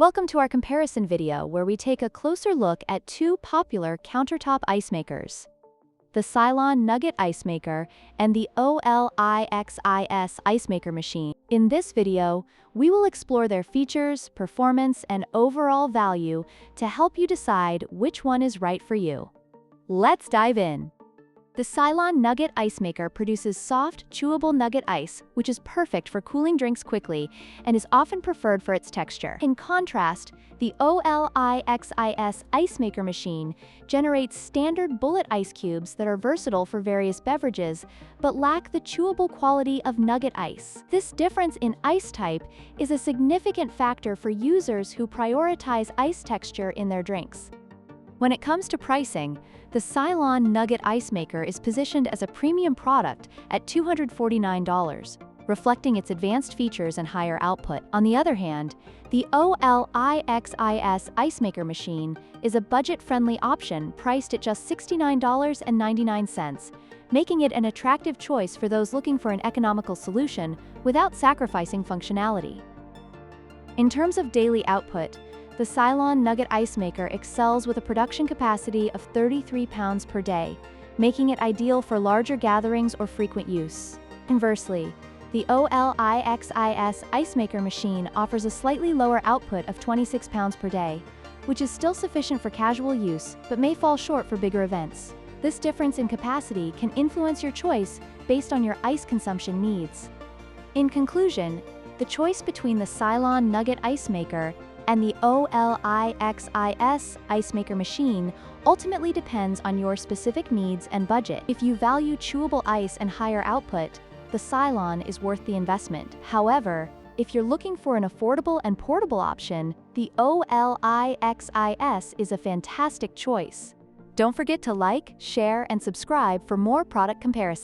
Welcome to our comparison video where we take a closer look at two popular countertop ice makers, the Silonn Nugget Ice Maker and the OLIXIS Ice Maker Machine. In this video, we will explore their features, performance, and overall value to help you decide which one is right for you. Let's dive in. The Silonn Nugget Ice Maker produces soft, chewable nugget ice, which is perfect for cooling drinks quickly and is often preferred for its texture. In contrast, the OLIXIS Ice Maker Machine generates standard bullet ice cubes that are versatile for various beverages, but lack the chewable quality of nugget ice. This difference in ice type is a significant factor for users who prioritize ice texture in their drinks. When it comes to pricing, the Silonn Nugget Ice Maker is positioned as a premium product at $249, reflecting its advanced features and higher output. On the other hand, the OLIXIS Ice Maker Machine is a budget-friendly option priced at just $69.99, making it an attractive choice for those looking for an economical solution without sacrificing functionality. In terms of daily output, the Silonn Nugget Ice Maker excels with a production capacity of 33 pounds per day, making it ideal for larger gatherings or frequent use. Conversely, the OLIXIS Ice Maker Machine offers a slightly lower output of 26 pounds per day, which is still sufficient for casual use but may fall short for bigger events. This difference in capacity can influence your choice based on your ice consumption needs. In conclusion, the choice between the Silonn Nugget Ice Maker and the OLIXIS Ice Maker Machine ultimately depends on your specific needs and budget. If you value chewable ice and higher output, the Silonn is worth the investment. However, if you're looking for an affordable and portable option, the OLIXIS is a fantastic choice. Don't forget to like, share, and subscribe for more product comparisons.